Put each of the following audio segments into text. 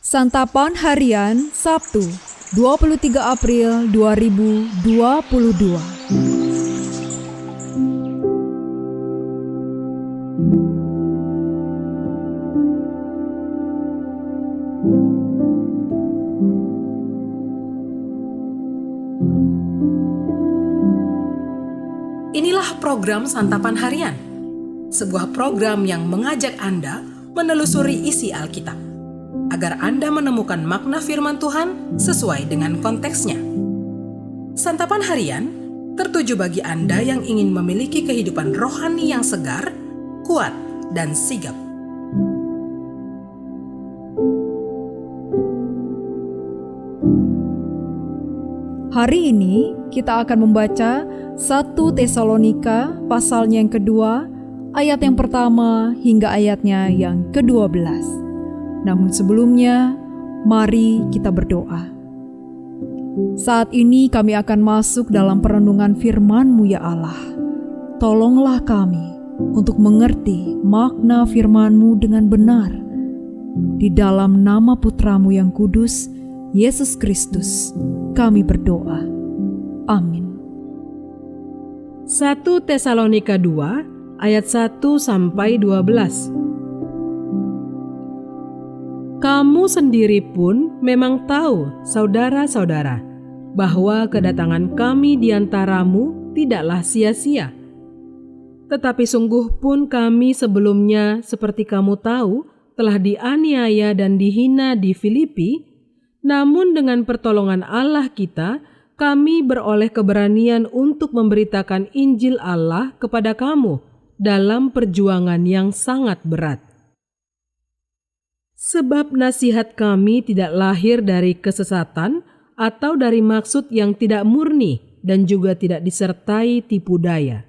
Santapan Harian Sabtu, 23 April 2022. Inilah program Santapan Harian, sebuah program yang mengajak Anda menelusuri isi Alkitab, agar Anda menemukan makna firman Tuhan sesuai dengan konteksnya. Santapan Harian tertuju bagi Anda yang ingin memiliki kehidupan rohani yang segar, kuat, dan sigap. Hari ini kita akan membaca 1 Tesalonika pasalnya yang kedua, ayat yang pertama hingga ayatnya yang ke-12. Namun sebelumnya, mari kita berdoa. Saat ini kami akan masuk dalam perenungan firman-Mu ya Allah. Tolonglah kami untuk mengerti makna firman-Mu dengan benar. Di dalam nama Putra-Mu yang kudus, Yesus Kristus, kami berdoa. Amin. 1 Tesalonika 2 ayat 1-12. Kamu sendiri pun memang tahu, saudara-saudara, bahwa kedatangan kami di antaramu tidaklah sia-sia. Tetapi sungguh pun kami sebelumnya, seperti kamu tahu, telah dianiaya dan dihina di Filipi, namun dengan pertolongan Allah kita, kami beroleh keberanian untuk memberitakan Injil Allah kepada kamu dalam perjuangan yang sangat berat. Sebab nasihat kami tidak lahir dari kesesatan atau dari maksud yang tidak murni dan juga tidak disertai tipu daya.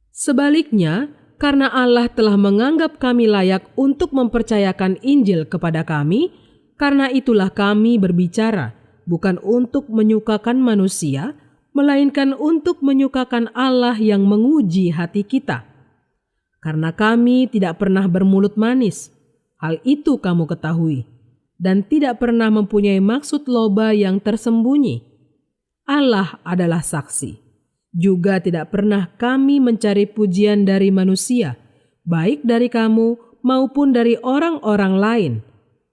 Sebaliknya, karena Allah telah menganggap kami layak untuk mempercayakan Injil kepada kami, karena itulah kami berbicara, bukan untuk menyukakan manusia, melainkan untuk menyukakan Allah yang menguji hati kita. Karena kami tidak pernah bermulut manis, hal itu kamu ketahui, dan tidak pernah mempunyai maksud loba yang tersembunyi. Allah adalah saksi. Juga tidak pernah kami mencari pujian dari manusia, baik dari kamu maupun dari orang-orang lain,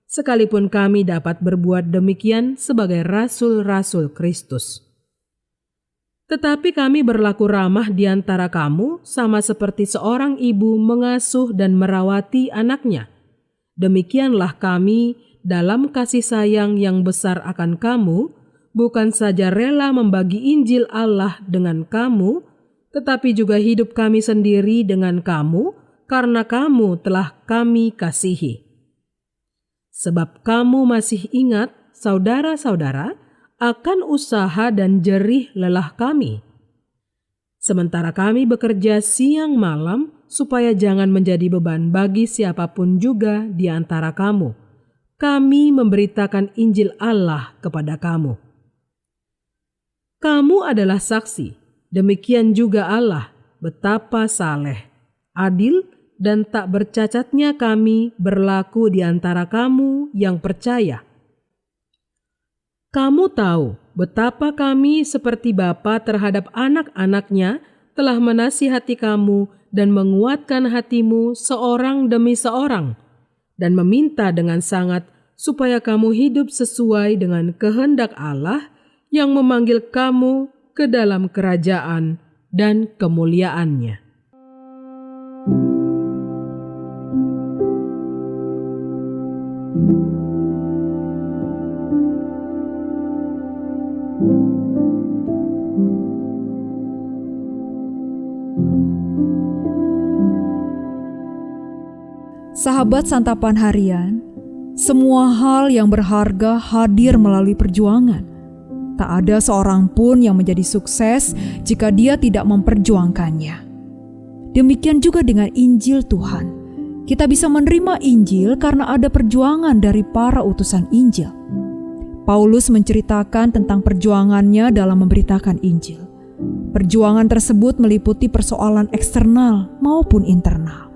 sekalipun kami dapat berbuat demikian sebagai rasul-rasul Kristus. Tetapi kami berlaku ramah di antara kamu sama seperti seorang ibu mengasuh dan merawati anaknya. Demikianlah kami dalam kasih sayang yang besar akan kamu, bukan saja rela membagi Injil Allah dengan kamu, tetapi juga hidup kami sendiri dengan kamu, karena kamu telah kami kasihi. Sebab kamu masih ingat, saudara-saudara, akan usaha dan jerih lelah kami. Sementara kami bekerja siang malam, supaya jangan menjadi beban bagi siapapun juga di antara kamu. Kami memberitakan Injil Allah kepada kamu. Kamu adalah saksi, demikian juga Allah, betapa saleh, adil, dan tak bercacatnya kami berlaku di antara kamu yang percaya. Kamu tahu betapa kami seperti bapa terhadap anak-anaknya telah menasihati kamu dan menguatkan hatimu seorang demi seorang, dan meminta dengan sangat supaya kamu hidup sesuai dengan kehendak Allah yang memanggil kamu ke dalam kerajaan dan kemuliaannya. Sahabat Santapan Harian, semua hal yang berharga hadir melalui perjuangan. Tak ada seorang pun yang menjadi sukses jika dia tidak memperjuangkannya. Demikian juga dengan Injil Tuhan. Kita bisa menerima Injil karena ada perjuangan dari para utusan Injil. Paulus menceritakan tentang perjuangannya dalam memberitakan Injil. Perjuangan tersebut meliputi persoalan eksternal maupun internal.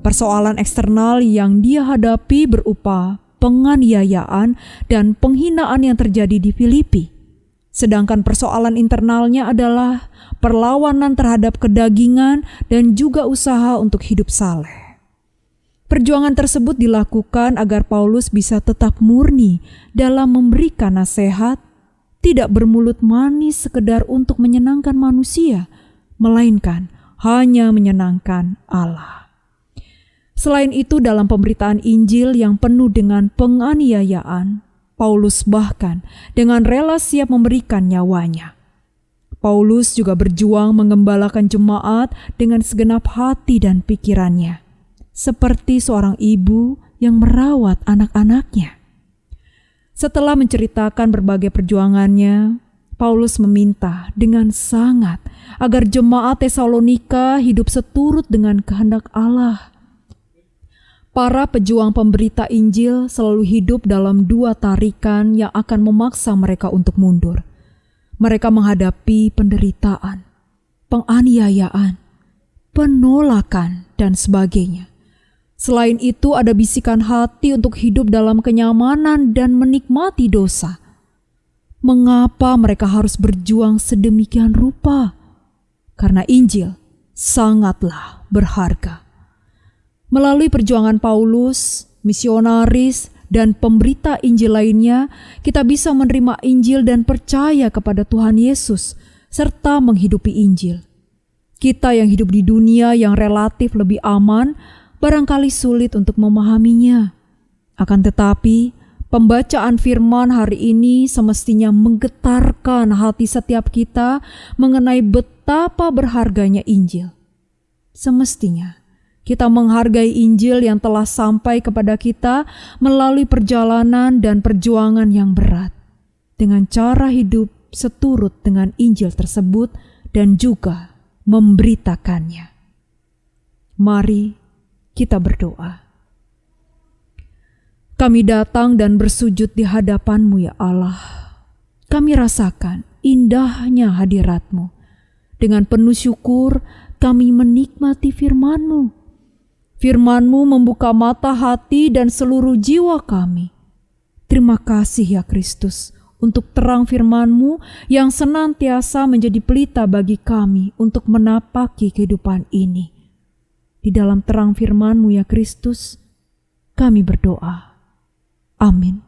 Persoalan eksternal yang dia hadapi berupa penganiayaan dan penghinaan yang terjadi di Filipi. Sedangkan persoalan internalnya adalah perlawanan terhadap kedagingan dan juga usaha untuk hidup saleh. Perjuangan tersebut dilakukan agar Paulus bisa tetap murni dalam memberikan nasihat, tidak bermulut manis sekedar untuk menyenangkan manusia, melainkan hanya menyenangkan Allah. Selain itu, dalam pemberitaan Injil yang penuh dengan penganiayaan, Paulus bahkan dengan rela siap memberikan nyawanya. Paulus juga berjuang menggembalakan jemaat dengan segenap hati dan pikirannya, seperti seorang ibu yang merawat anak-anaknya. Setelah menceritakan berbagai perjuangannya, Paulus meminta dengan sangat agar jemaat Tesalonika hidup seturut dengan kehendak Allah. Para pejuang pemberita Injil selalu hidup dalam dua tarikan yang akan memaksa mereka untuk mundur. Mereka menghadapi penderitaan, penganiayaan, penolakan, dan sebagainya. Selain itu, ada bisikan hati untuk hidup dalam kenyamanan dan menikmati dosa. Mengapa mereka harus berjuang sedemikian rupa? Karena Injil sangatlah berharga. Melalui perjuangan Paulus, misionaris, dan pemberita Injil lainnya, kita bisa menerima Injil dan percaya kepada Tuhan Yesus, serta menghidupi Injil. Kita yang hidup di dunia yang relatif lebih aman, barangkali sulit untuk memahaminya. Akan tetapi, pembacaan firman hari ini semestinya menggetarkan hati setiap kita mengenai betapa berharganya Injil. Semestinya kita menghargai Injil yang telah sampai kepada kita melalui perjalanan dan perjuangan yang berat, dengan cara hidup seturut dengan Injil tersebut dan juga memberitakannya. Mari kita berdoa. Kami datang dan bersujud di hadapan-Mu ya Allah. Kami rasakan indahnya hadirat-Mu. Dengan penuh syukur kami menikmati firman-Mu. Firman-Mu membuka mata hati dan seluruh jiwa kami. Terima kasih ya Kristus untuk terang firman-Mu yang senantiasa menjadi pelita bagi kami untuk menapaki kehidupan ini. Di dalam terang firman-Mu ya Kristus, kami berdoa. Amin.